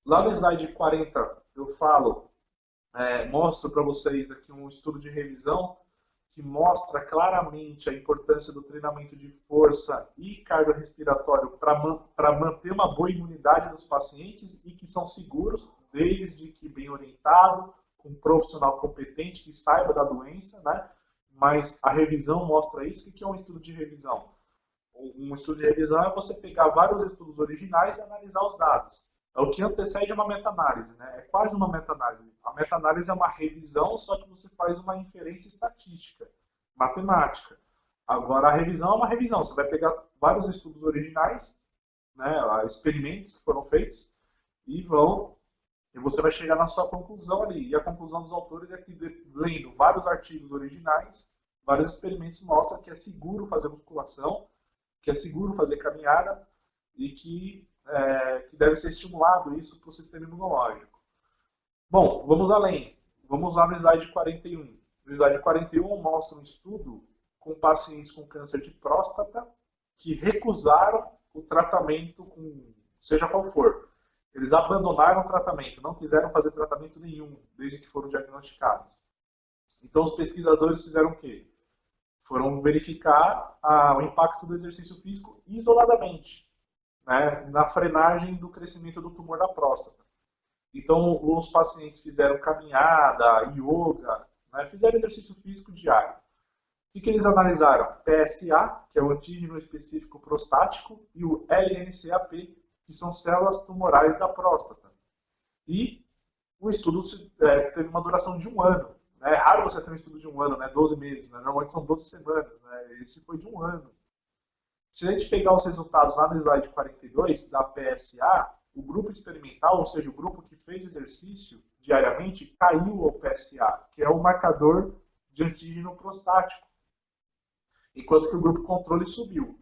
Lá no slide 40, eu mostro para vocês aqui um estudo de revisão que mostra claramente a importância do treinamento de força e cardiorrespiratório para manter uma boa imunidade dos pacientes e que são seguros, desde que bem orientado, com um profissional competente que saiba da doença, né? Mas a revisão mostra isso. O que é um estudo de revisão? Um estudo de revisão é você pegar vários estudos originais e analisar os dados. É o que antecede uma meta-análise, né? É quase uma meta-análise. A meta-análise é uma revisão, só que você faz uma inferência estatística, matemática. Agora, a revisão é uma revisão. Você vai pegar vários estudos originais, né, experimentos que foram feitos, e você vai chegar na sua conclusão ali. E a conclusão dos autores é que, lendo vários artigos originais, vários experimentos mostram que é seguro fazer musculação, que é seguro fazer caminhada e que deve ser estimulado isso para o sistema imunológico. Bom, vamos além. Vamos lá no slide 41. No slide 41 mostra um estudo com pacientes com câncer de próstata que recusaram o tratamento, seja qual for. Eles abandonaram o tratamento, não quiseram fazer tratamento nenhum desde que foram diagnosticados. Então, os pesquisadores fizeram o quê? Foram verificar o impacto do exercício físico isoladamente, né, na frenagem do crescimento do tumor da próstata. Então, os pacientes fizeram caminhada, yoga, né, fizeram exercício físico diário. O que eles analisaram? PSA, que é o antígeno específico prostático, e o LNCAP, que são células tumorais da próstata. E o estudo teve uma duração de 1 ano. Né? É raro você ter um estudo de 1 ano, né? 12 meses. Né? Normalmente são 12 semanas. Né? Esse foi de 1 ano. Se a gente pegar os resultados lá no slide 42 da PSA, o grupo experimental, ou seja, o grupo que fez exercício diariamente, caiu ao PSA, que é o marcador de antígeno prostático, enquanto que o grupo controle subiu.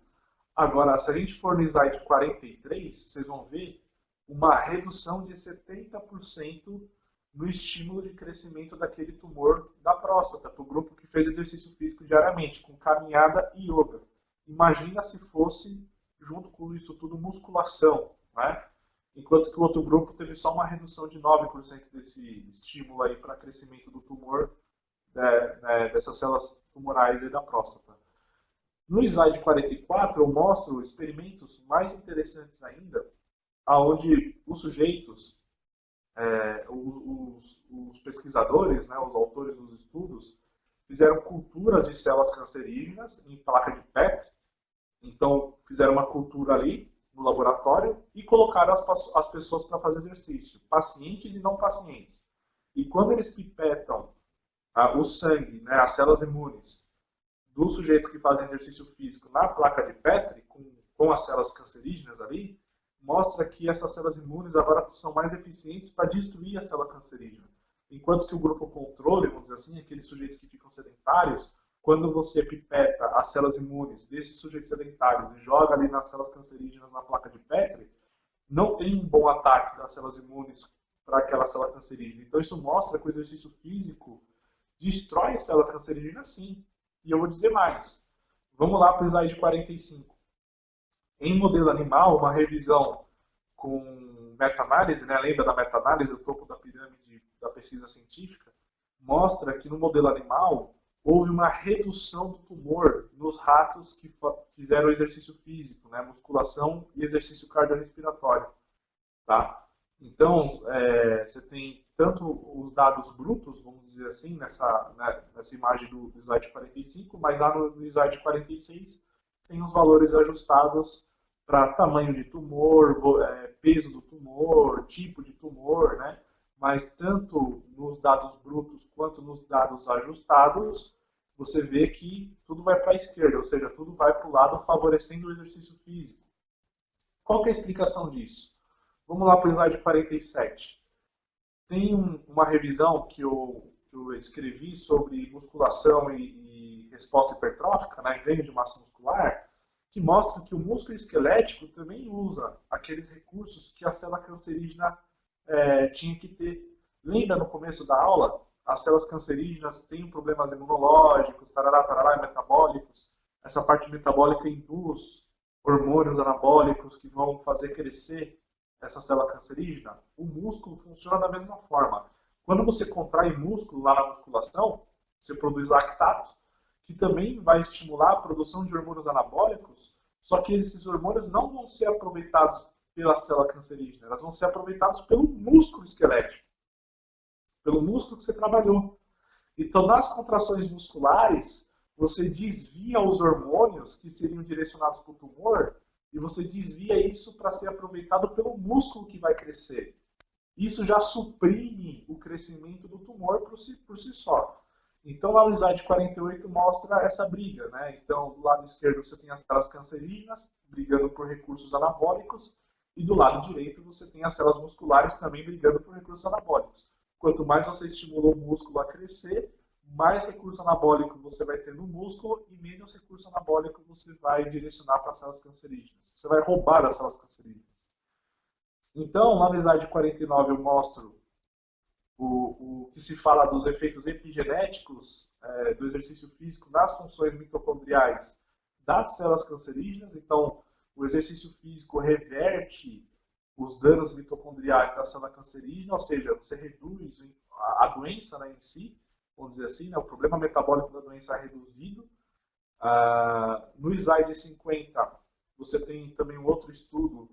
Agora, se a gente for no slide 43, vocês vão ver uma redução de 70% no estímulo de crescimento daquele tumor da próstata, para o grupo que fez exercício físico diariamente, com caminhada e yoga. Imagina se fosse, junto com isso tudo, musculação, né? Enquanto que o outro grupo teve só uma redução de 9% desse estímulo aí para crescimento do tumor, dessas células tumorais aí da próstata. No slide 44, eu mostro experimentos mais interessantes ainda, onde os sujeitos, os pesquisadores, né, os autores dos estudos, fizeram culturas de células cancerígenas em placa de Petri. Então, fizeram uma cultura ali no laboratório e colocaram as pessoas para fazer exercício, pacientes e não pacientes. E quando eles pipetam o sangue, né, as células imunes, dos sujeitos que fazem exercício físico na placa de Petri, com as células cancerígenas ali, mostra que essas células imunes agora são mais eficientes para destruir a célula cancerígena. Enquanto que o grupo controle, vamos dizer assim, aqueles sujeitos que ficam sedentários, quando você pipeta as células imunes desses sujeitos sedentários e joga ali nas células cancerígenas na placa de Petri, não tem um bom ataque das células imunes para aquela célula cancerígena. Então isso mostra que o exercício físico destrói a célula cancerígena sim. E eu vou dizer mais. Vamos lá para o slide 45. Em modelo animal, uma revisão com meta-análise, né? Lembra da meta-análise, o topo da pirâmide da pesquisa científica, mostra que no modelo animal houve uma redução do tumor nos ratos que fizeram exercício físico, né? Musculação e exercício cardiorrespiratório. Tá? Então, você tem tanto os dados brutos, vamos dizer assim, nessa imagem do slide 45, mas lá no slide 46 tem os valores ajustados para tamanho de tumor, peso do tumor, tipo de tumor, né? Mas tanto nos dados brutos quanto nos dados ajustados, você vê que tudo vai para a esquerda, ou seja, tudo vai para o lado favorecendo o exercício físico. Qual que é a explicação disso? Vamos lá para o slide 47. Tem uma revisão que eu escrevi sobre musculação e resposta hipertrófica, né, ganho de massa muscular, que mostra que o músculo esquelético também usa aqueles recursos que a célula cancerígena tinha que ter. Lembra no começo da aula? As células cancerígenas têm problemas imunológicos, tarará, metabólicos. Essa parte metabólica induz hormônios anabólicos que vão fazer crescer essa célula cancerígena. O músculo funciona da mesma forma. Quando você contrai músculo lá na musculação, você produz lactato, que também vai estimular a produção de hormônios anabólicos, só que esses hormônios não vão ser aproveitados pela célula cancerígena, elas vão ser aproveitados pelo músculo esquelético, pelo músculo que você trabalhou. Então, nas contrações musculares, você desvia os hormônios que seriam direcionados para o tumor e você desvia isso para ser aproveitado pelo músculo que vai crescer. Isso já suprime o crescimento do tumor por si só. Então, lá no slide 48 mostra essa briga, né? Então, do lado esquerdo você tem as células cancerígenas brigando por recursos anabólicos e do lado direito você tem as células musculares também brigando por recursos anabólicos. Quanto mais você estimula o músculo a crescer, mais recurso anabólico você vai ter no músculo e menos recurso anabólico você vai direcionar para as células cancerígenas. Você vai roubar as células cancerígenas. Então, lá no slide 49 eu mostro o que se fala dos efeitos epigenéticos do exercício físico nas funções mitocondriais das células cancerígenas. Então, o exercício físico reverte os danos mitocondriais da célula cancerígena, ou seja, você reduz a doença, né, em si, vamos dizer assim, né, o problema metabólico da doença é reduzido. No slide 50, você tem também um outro estudo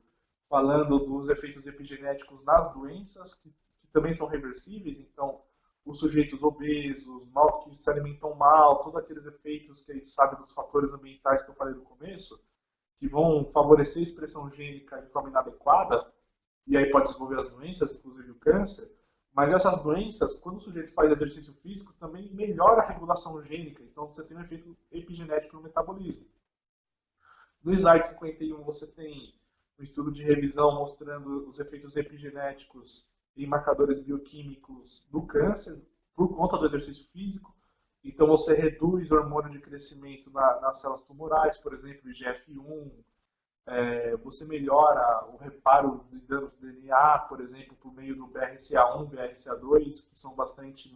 falando dos efeitos epigenéticos nas doenças, que também são reversíveis. Então, os sujeitos obesos, mal, que se alimentam mal, todos aqueles efeitos que a gente sabe dos fatores ambientais que eu falei no começo, que vão favorecer a expressão gênica de forma inadequada, e aí pode desenvolver as doenças, inclusive o câncer, mas essas doenças, quando o sujeito faz exercício físico, também melhora a regulação gênica, então você tem um efeito epigenético no metabolismo. No slide 51 você tem um estudo de revisão mostrando os efeitos epigenéticos em marcadores bioquímicos do câncer por conta do exercício físico. Então você reduz o hormônio de crescimento nas células tumorais, por exemplo, IGF-1, você melhora o reparo de danos do DNA, por exemplo, por meio do BRCA1, BRCA2, que são bastante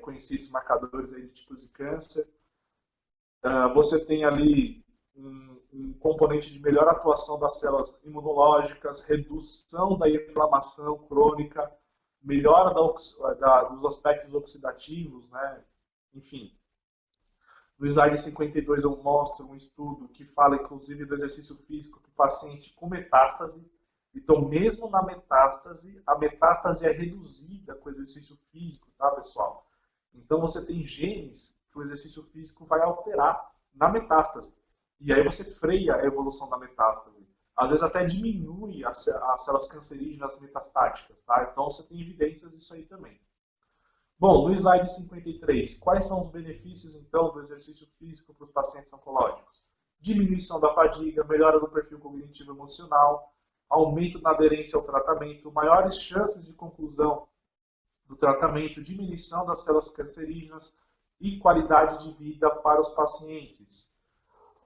conhecidos marcadores aí de tipos de câncer. Você tem ali um componente de melhor atuação das células imunológicas, redução da inflamação crônica, melhora dos aspectos oxidativos, né? Enfim. No slide 52 eu mostro um estudo que fala inclusive do exercício físico para o paciente com metástase. Então, mesmo na metástase, a metástase é reduzida com o exercício físico, tá, pessoal? Então, você tem genes que o exercício físico vai alterar na metástase. E aí você freia a evolução da metástase. Às vezes até diminui as células cancerígenas metastáticas, tá? Então, você tem evidências disso aí também. Bom, no slide 53, quais são os benefícios, então, do exercício físico para os pacientes oncológicos? Diminuição da fadiga, melhora do perfil cognitivo emocional, aumento na aderência ao tratamento, maiores chances de conclusão do tratamento, diminuição das células cancerígenas e qualidade de vida para os pacientes.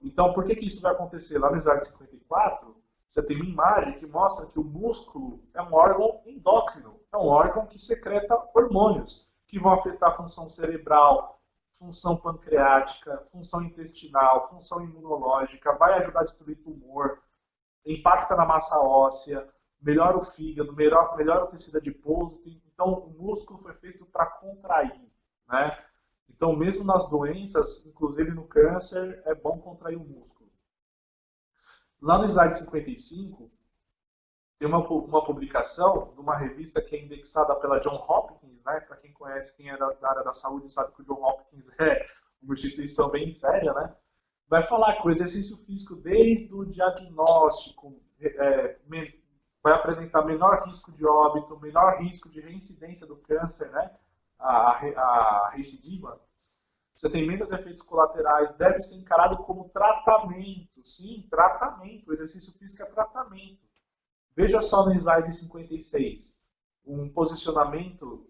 Então, por que isso vai acontecer? Lá no slide 54, você tem uma imagem que mostra que o músculo é um órgão endócrino, é um órgão que secreta hormônios, que vão afetar a função cerebral, função pancreática, função intestinal, função imunológica, vai ajudar a destruir tumor, impacta na massa óssea, melhora o fígado, melhora o tecido adiposo. Então, o músculo foi feito para contrair, né? Então, mesmo nas doenças, inclusive no câncer, é bom contrair o músculo. Lá no slide 55, tem uma publicação de uma revista que é indexada pela Johns Hopkins, né? Para quem conhece, quem é da área da saúde, sabe que o Johns Hopkins é uma instituição bem séria, né? Vai falar que o exercício físico, desde o diagnóstico, vai apresentar menor risco de óbito, menor risco de reincidência do câncer, né? A recidiva. Você tem menos efeitos colaterais, deve ser encarado como tratamento. Sim, tratamento. O exercício físico é tratamento. Veja só no slide 56, um posicionamento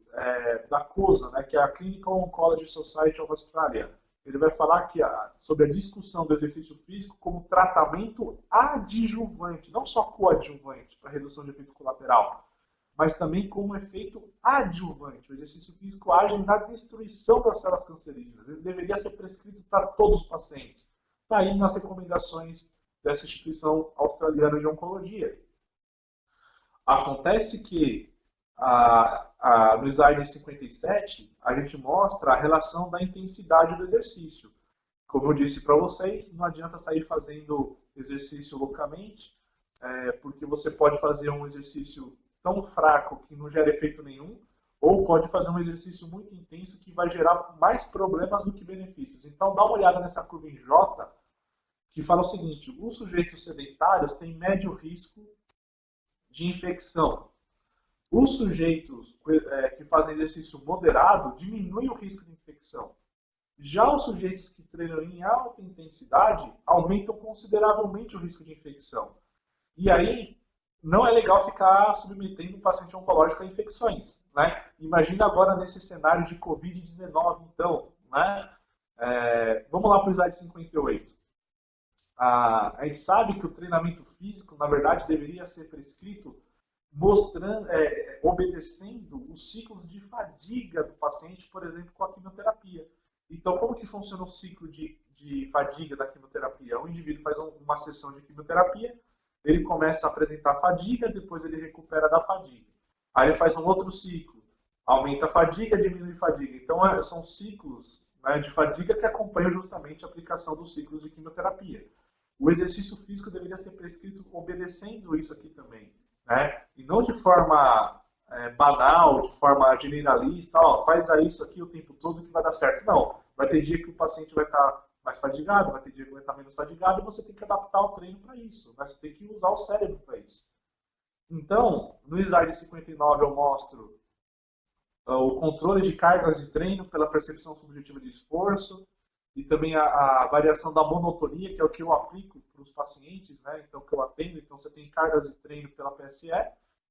da COSA, né, que é a Clinical Oncology Society of Australia. Ele vai falar sobre a discussão do exercício físico como tratamento adjuvante, não só coadjuvante, para redução de efeito colateral, mas também como efeito adjuvante. O exercício físico age na destruição das células cancerígenas. Ele deveria ser prescrito para todos os pacientes. Está aí nas recomendações dessa instituição australiana de oncologia. Acontece que no slide 57, a gente mostra a relação da intensidade do exercício. Como eu disse para vocês, não adianta sair fazendo exercício loucamente, porque você pode fazer um exercício tão fraco que não gera efeito nenhum, ou pode fazer um exercício muito intenso que vai gerar mais problemas do que benefícios. Então, dá uma olhada nessa curva em J, que fala o seguinte: os sujeitos sedentários têm médio risco de infecção. Os sujeitos que fazem exercício moderado diminuem o risco de infecção. Já os sujeitos que treinam em alta intensidade aumentam consideravelmente o risco de infecção. E aí, não é legal ficar submetendo o paciente oncológico a infecções, né? Imagina agora nesse cenário de Covid-19, então, né? Vamos lá para o slide 58. A gente sabe que o treinamento físico, na verdade, deveria ser prescrito obedecendo os ciclos de fadiga do paciente, por exemplo, com a quimioterapia. Então, como que funciona o ciclo de fadiga da quimioterapia? O indivíduo faz uma sessão de quimioterapia, ele começa a apresentar fadiga, depois ele recupera da fadiga. Aí ele faz um outro ciclo, aumenta a fadiga, diminui a fadiga. Então, são ciclos, né, de fadiga que acompanham justamente a aplicação dos ciclos de quimioterapia. O exercício físico deveria ser prescrito obedecendo isso aqui também, né? E não de forma banal, de forma generalista, ó, faz isso aqui o tempo todo que vai dar certo. Não, vai ter dia que o paciente vai estar mais fadigado, vai ter dia que vai estar menos fadigado, e você tem que adaptar o treino para isso, né? Você tem que usar o cérebro para isso. Então, no slide 59 eu mostro o controle de cargas de treino pela percepção subjetiva de esforço e também a variação da monotonia, que é o que eu aplico para os pacientes, né? Então, que eu atendo. Então, você tem cargas de treino pela PSE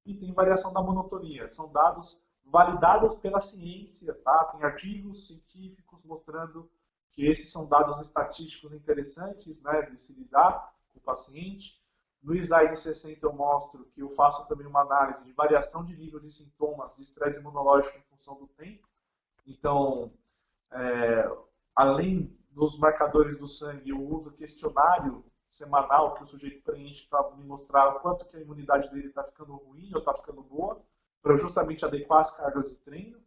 e tem variação da monotonia. São dados validados pela ciência, tá? Tem artigos científicos mostrando que esses são dados estatísticos interessantes, né, de se lidar com o paciente. No slide 60 eu mostro que eu faço também uma análise de variação de nível de sintomas de estresse imunológico em função do tempo. Então, além dos marcadores do sangue, eu uso questionário semanal que o sujeito preenche para me mostrar o quanto que a imunidade dele está ficando ruim ou está ficando boa, para justamente adequar as cargas de treino.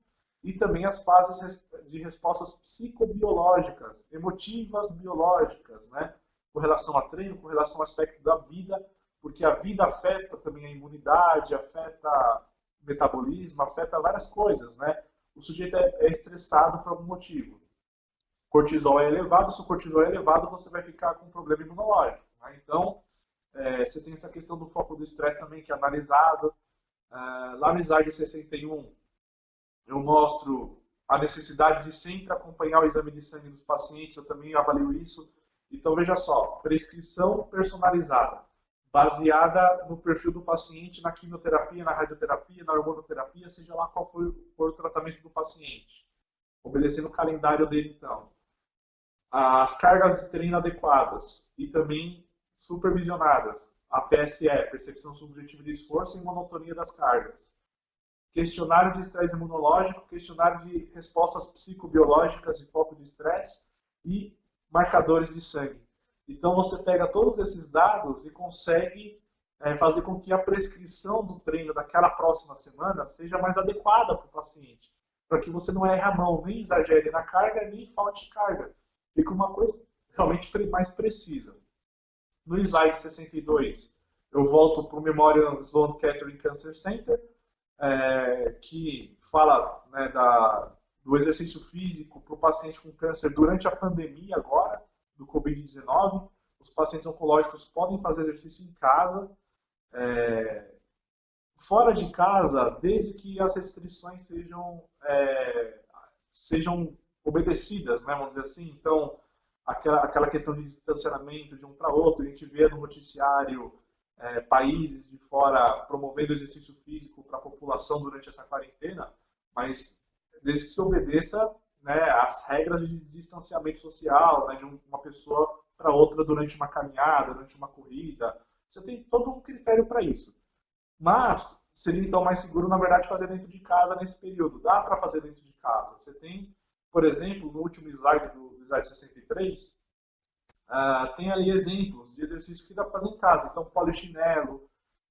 E também as fases de respostas psicobiológicas, emotivas biológicas, né? Com relação a treino, com relação ao aspecto da vida, porque a vida afeta também a imunidade, afeta o metabolismo, afeta várias coisas, né? O sujeito é estressado por algum motivo. Cortisol é elevado, se o cortisol é elevado, você vai ficar com um problema imunológico, né? Então, você tem essa questão do foco do estresse também, que é analisado. Lá no slide 61, eu mostro a necessidade de sempre acompanhar o exame de sangue dos pacientes, eu também avalio isso. Então, veja só, prescrição personalizada, baseada no perfil do paciente, na quimioterapia, na radioterapia, na hormonoterapia, seja lá qual for o tratamento do paciente. Obedecendo o calendário dele, então. As cargas de treino adequadas e também supervisionadas. A PSE, percepção subjetiva de esforço e monotonia das cargas. Questionário de estresse imunológico, questionário de respostas psicobiológicas de foco de estresse e marcadores de sangue. Então você pega todos esses dados e consegue fazer com que a prescrição do treino daquela próxima semana seja mais adequada para o paciente, para que você não erre a mão, nem exagere na carga, nem falte carga. Fica uma coisa realmente mais precisa. No slide 62, eu volto para o Memorial Sloan Kettering Cancer Center, que fala, né, do exercício físico para o paciente com câncer durante a pandemia agora, do Covid-19. Os pacientes oncológicos podem fazer exercício em casa, fora de casa, desde que as restrições sejam obedecidas, né, vamos dizer assim. Então, aquela questão de distanciamento de um para outro, a gente vê no noticiário países de fora promovendo exercício físico para a população durante essa quarentena, mas desde que se obedeça, né, as regras de distanciamento social, né, de uma pessoa para outra durante uma caminhada, durante uma corrida. Você tem todo um critério para isso. Mas seria então mais seguro, na verdade, fazer dentro de casa nesse período. Dá para fazer dentro de casa. Você tem, por exemplo, no último slide, do slide 63, tem ali exemplos de exercícios que dá para fazer em casa. Então, polichinelo,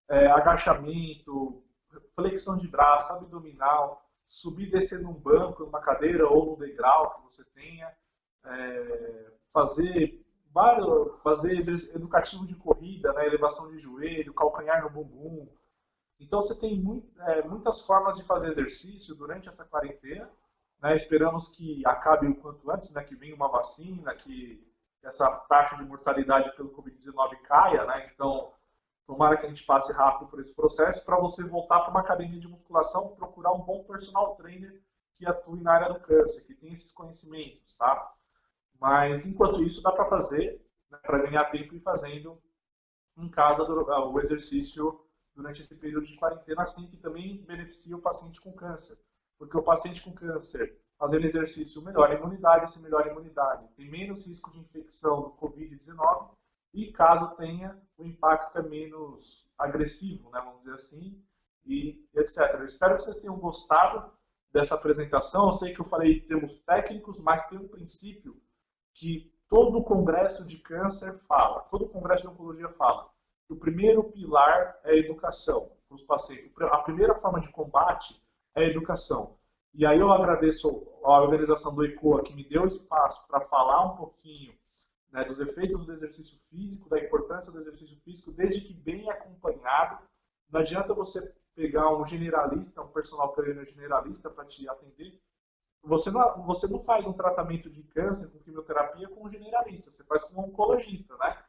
agachamento, flexão de braço, abdominal, subir e descer num banco, numa cadeira ou num degrau que você tenha, fazer educativo de corrida, né, elevação de joelho, calcanhar no bumbum. Então, você tem muitas formas de fazer exercício durante essa quarentena, né? Esperamos que acabe o quanto antes, né, que venha uma vacina, que essa taxa de mortalidade pelo Covid-19 caia, né? Então, tomara que a gente passe rápido por esse processo para você voltar para uma academia de musculação, procurar um bom personal trainer que atue na área do câncer, que tem esses conhecimentos, tá? Mas, enquanto isso, dá para fazer, né, para ganhar tempo e fazendo em casa o exercício durante esse período de quarentena, assim que também beneficia o paciente com câncer. Porque o paciente com câncer, fazendo exercício, melhora a imunidade, se melhora a imunidade, tem menos risco de infecção do Covid-19 e, caso tenha, o impacto é menos agressivo, né, vamos dizer assim, e etc. Eu espero que vocês tenham gostado dessa apresentação. Eu sei que eu falei em termos técnicos, mas tem um princípio que todo congresso de câncer fala, todo congresso de oncologia fala. O primeiro pilar é a educação para os pacientes. A primeira forma de combate é a educação. E aí eu agradeço a organização do ECOA, que me deu espaço para falar um pouquinho, né, dos efeitos do exercício físico, da importância do exercício físico, desde que bem acompanhado. Não adianta você pegar um generalista, um personal trainer generalista para te atender, você não faz um tratamento de câncer com quimioterapia com um generalista, você faz com um oncologista, né?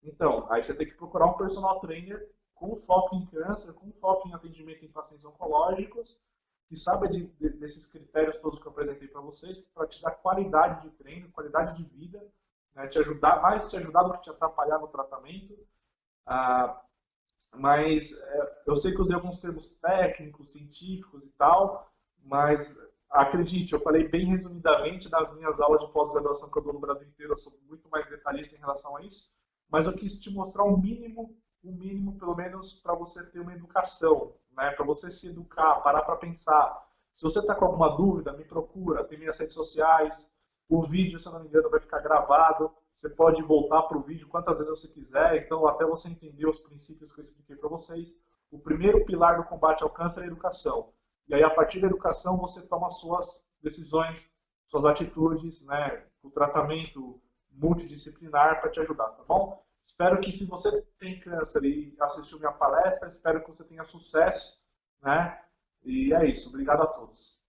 Então, aí você tem que procurar um personal trainer com foco em câncer, com foco em atendimento em pacientes oncológicos, que saiba desses critérios todos que eu apresentei para vocês, para te dar qualidade de treino, qualidade de vida, né? Te ajudar, mais te ajudar do que te atrapalhar no tratamento. Mas eu sei que usei alguns termos técnicos, científicos e tal, mas acredite, eu falei bem resumidamente nas minhas aulas de pós-graduação que eu dou no Brasil inteiro, eu sou muito mais detalhista em relação a isso, mas eu quis te mostrar o mínimo pelo menos para você ter uma educação, né? Para você se educar, parar para pensar. Se você está com alguma dúvida, me procura, tem minhas redes sociais, o vídeo, se eu não me engano, vai ficar gravado, você pode voltar para o vídeo quantas vezes você quiser, então até você entender os princípios que eu expliquei para vocês. O primeiro pilar do combate ao câncer é a educação. E aí, a partir da educação, você toma suas decisões, suas atitudes, né, o tratamento multidisciplinar para te ajudar, tá bom? Espero que, se você tem câncer e assistiu minha palestra, espero que você tenha sucesso, né? E é isso. Obrigado a todos.